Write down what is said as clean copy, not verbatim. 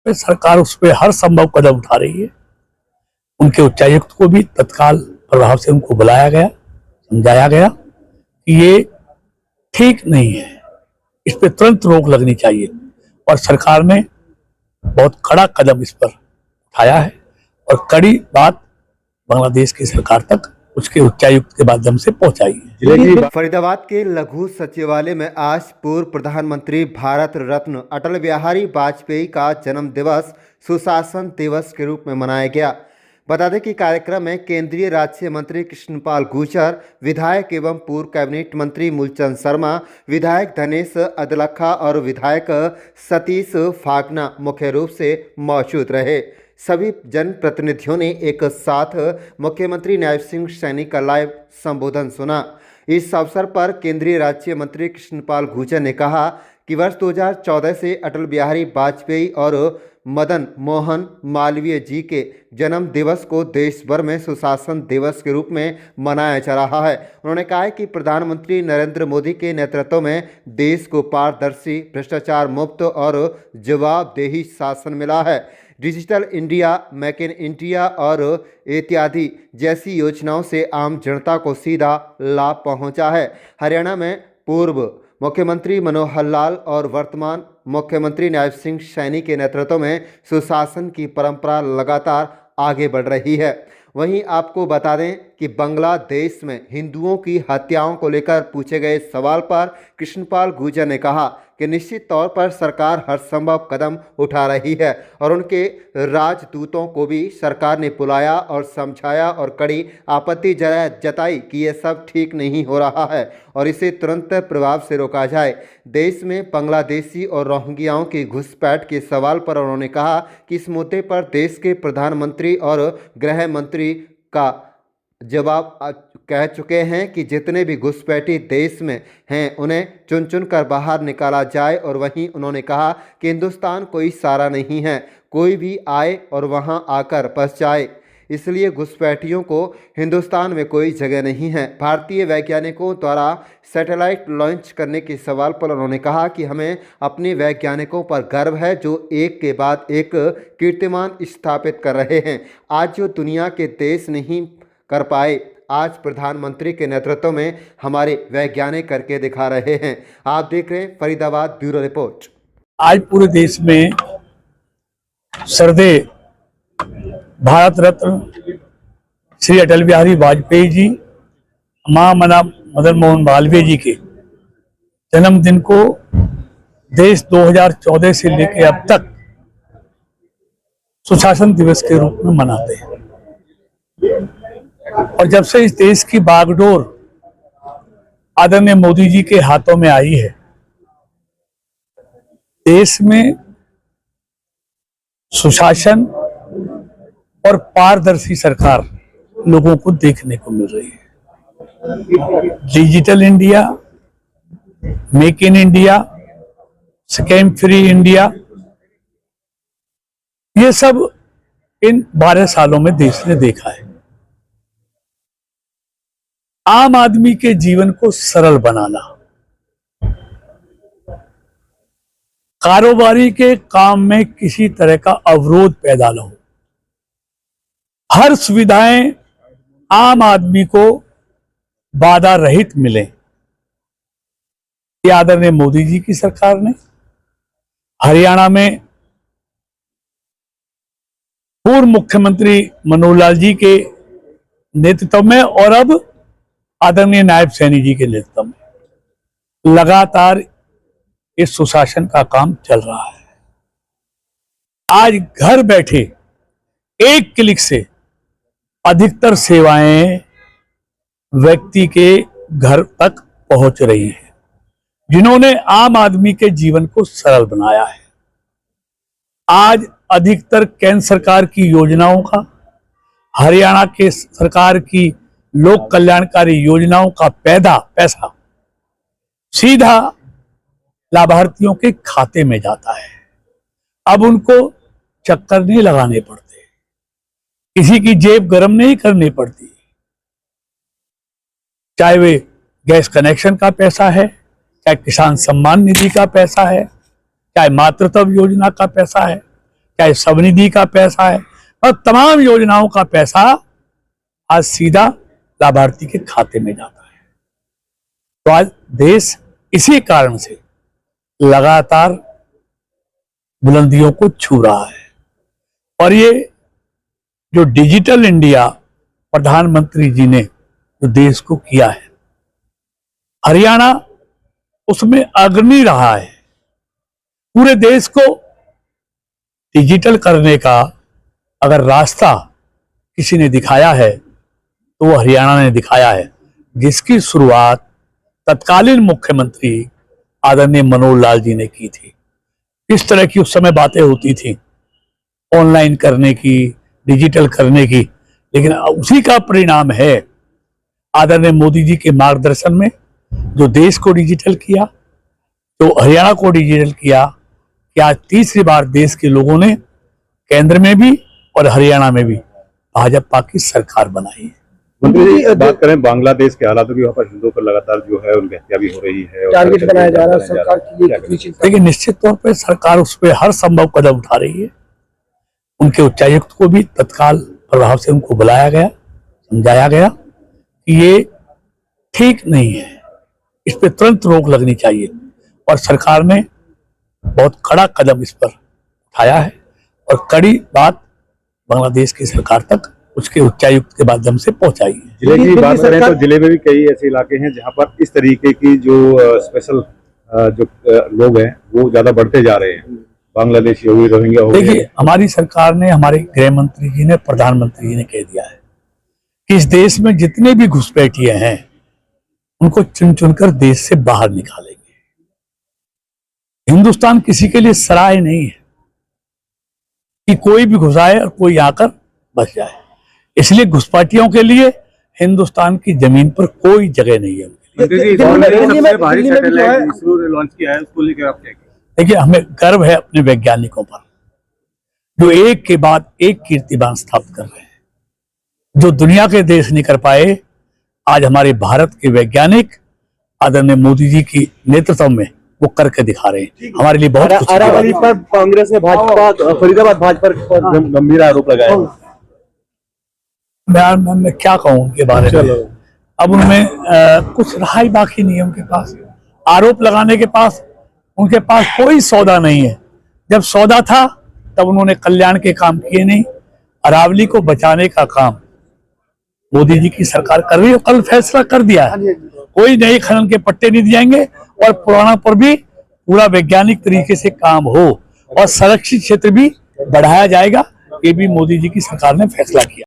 पे सरकार उस पर हर संभव कदम उठा रही है। उनके उच्चायुक्त को भी तत्काल प्रभाव से उनको बुलाया गया, समझाया गया कि ये ठीक नहीं है, इस पर तुरंत रोक लगनी चाहिए। और सरकार ने बहुत कड़ा कदम इस पर उठाया है और कड़ी बात बांग्लादेश की सरकार तक उसके उच्चायुक्त के माध्यम से पहुंचाई है। फरीदाबाद के लघु सचिवालय में आज पूर्व प्रधानमंत्री भारत रत्न अटल बिहारी वाजपेयी का जन्म दिवस सुशासन दिवस के रूप में मनाया गया। बता दें कि कार्यक्रम में केंद्रीय राज्य मंत्री कृष्णपाल गुर्जर, विधायक एवं पूर्व कैबिनेट मंत्री मूलचंद शर्मा, विधायक धनेश अदलखा और विधायक सतीश फागना मुख्य रूप से मौजूद रहे। सभी जनप्रतिनिधियों ने एक साथ मुख्यमंत्री नायब सिंह सैनी का लाइव संबोधन सुना। इस अवसर पर केंद्रीय राज्य मंत्री कृष्णपाल गुर्जर ने कहा कि वर्ष 2014 से अटल बिहारी वाजपेयी और मदन मोहन मालवीय जी के जन्म दिवस को देश भर में सुशासन दिवस के रूप में मनाया जा रहा है। उन्होंने कहा कि प्रधानमंत्री नरेंद्र मोदी के नेतृत्व में देश को पारदर्शी, भ्रष्टाचार मुक्त और जवाबदेही शासन मिला है। Digital India, make in India और इत्यादि जैसी योजनाओं से आम जनता को सीधा लाभ पहुंचा है। हरियाणा में पूर्व मुख्यमंत्री मनोहर लाल और वर्तमान मुख्यमंत्री नायब सिंह सैनी के नेतृत्व में सुशासन की परंपरा लगातार आगे बढ़ रही है। वहीं आपको बता दें कि बांग्लादेश में हिंदुओं की हत्याओं को लेकर पूछे गए सवाल पर कृष्णपाल गुर्जर ने कहा कि निश्चित तौर पर सरकार हर संभव कदम उठा रही है और उनके राजदूतों को भी सरकार ने बुलाया और समझाया और कड़ी आपत्ति जताई कि ये सब ठीक नहीं हो रहा है और इसे तुरंत प्रभाव से रोका जाए। देश में बांग्लादेशी और रोहिंग्याओं की घुसपैठ के सवाल पर उन्होंने कहा कि इस मुद्दे पर देश के प्रधानमंत्री और गृह मंत्री का जवाब कह चुके हैं कि जितने भी घुसपैठी देश में हैं उन्हें चुन चुन कर बाहर निकाला जाए। और वहीं उन्होंने कहा कि हिंदुस्तान कोई सारा नहीं है, कोई भी आए और वहां आकर बस जाए, इसलिए घुसपैठियों को हिंदुस्तान में कोई जगह नहीं है। भारतीय वैज्ञानिकों द्वारा सैटेलाइट लॉन्च करने के सवाल पर उन्होंने कहा कि हमें अपने वैज्ञानिकों पर गर्व है जो एक के बाद एक कीर्तिमान स्थापित कर रहे हैं। आज जो दुनिया के देश नहीं कर पाए, आज प्रधानमंत्री के नेतृत्व में हमारे वैज्ञानिक करके दिखा रहे हैं। आप देख रहे हैं फरीदाबाद ब्यूरो रिपोर्ट। आज पूरे देश में श्रद्धेय भारत रत्न श्री अटल बिहारी वाजपेयी जी, मदन मोहन मालवीय जी के जन्मदिन को देश 2014 से लेकर अब तक सुशासन दिवस के रूप में मनाते हैं। और जब से इस देश की बागडोर आदरणीय मोदी जी के हाथों में आई है, देश में सुशासन और पारदर्शी सरकार लोगों को देखने को मिल रही है। Digital India, make in India, scam free India, ये सब इन 12 सालों में देश ने देखा है। आम आदमी के जीवन को सरल बनाना, कारोबारी के काम में किसी तरह का अवरोध पैदा न हो, हर सुविधाएं आम आदमी को बाधा रहित मिले, ये आदरणीय मोदी जी की सरकार ने हरियाणा में पूर्व मुख्यमंत्री मनोहर लाल जी के नेतृत्व में और अब आदरणीय नायब सैनी जी के नेतृत्व में लगातार इस सुशासन का काम चल रहा है। आज घर बैठे एक क्लिक से अधिकतर सेवाएं व्यक्ति के घर तक पहुंच रही हैं, जिन्होंने आम आदमी के जीवन को सरल बनाया है। आज अधिकतर केंद्र सरकार की योजनाओं का, हरियाणा के सरकार की लोक कल्याणकारी योजनाओं का पैसा सीधा लाभार्थियों के खाते में जाता है। अब उनको चक्कर नहीं लगाने पड़ते, किसी की जेब गर्म नहीं करनी पड़ती, चाहे वे गैस कनेक्शन का पैसा है, चाहे किसान सम्मान निधि का पैसा है, चाहे मातृत्व योजना का पैसा है, चाहे स्वनिधि का पैसा है, और तमाम योजनाओं का पैसा आज सीधा लाभार्थी के खाते में जाता है। तो आज देश इसी कारण से लगातार बुलंदियों को छू रहा है। और ये जो डिजिटल इंडिया प्रधानमंत्री जी ने जो देश को किया है, हरियाणा उसमें अग्रणी रहा है। पूरे देश को डिजिटल करने का अगर रास्ता किसी ने दिखाया है तो वो हरियाणा ने दिखाया है, जिसकी शुरुआत तत्कालीन मुख्यमंत्री आदरणीय मनोहर लाल जी ने की थी। किस तरह की उस समय बातें होती थी ऑनलाइन करने की, डिजिटल करने की, लेकिन उसी का परिणाम है आदरणीय मोदी जी के मार्गदर्शन में जो देश को डिजिटल किया, तो हरियाणा को डिजिटल किया कि आज तीसरी बार देश के लोगों ने केंद्र में भी और हरियाणा में भी भाजपा की सरकार बनाई है। मंत्री जी, बात करें बांग्लादेश के हालातों की, वहाँ पर हिंदुओं पर लगातार जो है उनकी हत्या भी हो रही है, टारगेट बनाया जा रहा है सरकार की ये। लेकिन निश्चित तौर पर सरकार उस पर हर संभव कदम उठा रही है। उनके उच्चायुक्त को भी तत्काल प्रभाव से उनको बुलाया गया, समझाया गया कि ये ठीक नहीं है, इस पर तुरंत रोक लगनी चाहिए। और सरकार ने बहुत कड़ा कदम इस पर उठाया है और कड़ी बात बांग्लादेश की सरकार तक उसके उच्चायुक्त के माध्यम से पहुंचाई है। जिले की बात करें तो जिले में भी कई ऐसे इलाके हैं जहां पर इस तरीके की जो स्पेशल जो लोग हैं वो ज्यादा बढ़ते जा रहे हैं। बांग्लादेशी हो गए, रोहिंग्या हो गए। देखिए, हमारी सरकार ने, हमारे गृह मंत्री जी ने, प्रधानमंत्री जी ने कह दिया है कि इस देश में जितने भी घुसपैठिए हैं उनको चुन चुनकर देश से बाहर निकालेंगे। हिंदुस्तान किसी के लिए सराय नहीं है कि कोई भी घुसाए और कोई आकर बस जाए। इसलिए घुसपैठियों के लिए हिंदुस्तान की जमीन पर कोई जगह नहीं है। देखिए, हमें गर्व है अपने वैज्ञानिकों पर, जो एक के बाद एक कीर्तिमान स्थापित कर रहे हैं, जो दुनिया के देश नहीं कर पाए। आज हमारे भारत के वैज्ञानिक आदरणीय मोदी जी की नेतृत्व में वो करके दिखा रहे हैं। हमारे लिए बहुत कुछ अरावली पर कांग्रेस ने भाजपा, फरीदाबाद भाजपा पर गंभीर आरोप लगाए। मैं क्या कहूं उनके बारे में। अब उनमें कुछ रहा ही बाकी नहीं है उनके पास। आरोप लगाने के पास उनके पास कोई सौदा नहीं है। जब सौदा था तब उन्होंने कल्याण के काम किए नहीं। अरावली को बचाने का काम मोदी जी की सरकार कर रही है। कल फैसला कर दिया है, कोई नए खनन के पट्टे नहीं दिएंगे और पुराना पर भी पूरा वैज्ञानिक तरीके से काम हो और संरक्षित क्षेत्र भी बढ़ाया जाएगा। ये भी मोदी जी की सरकार ने फैसला किया।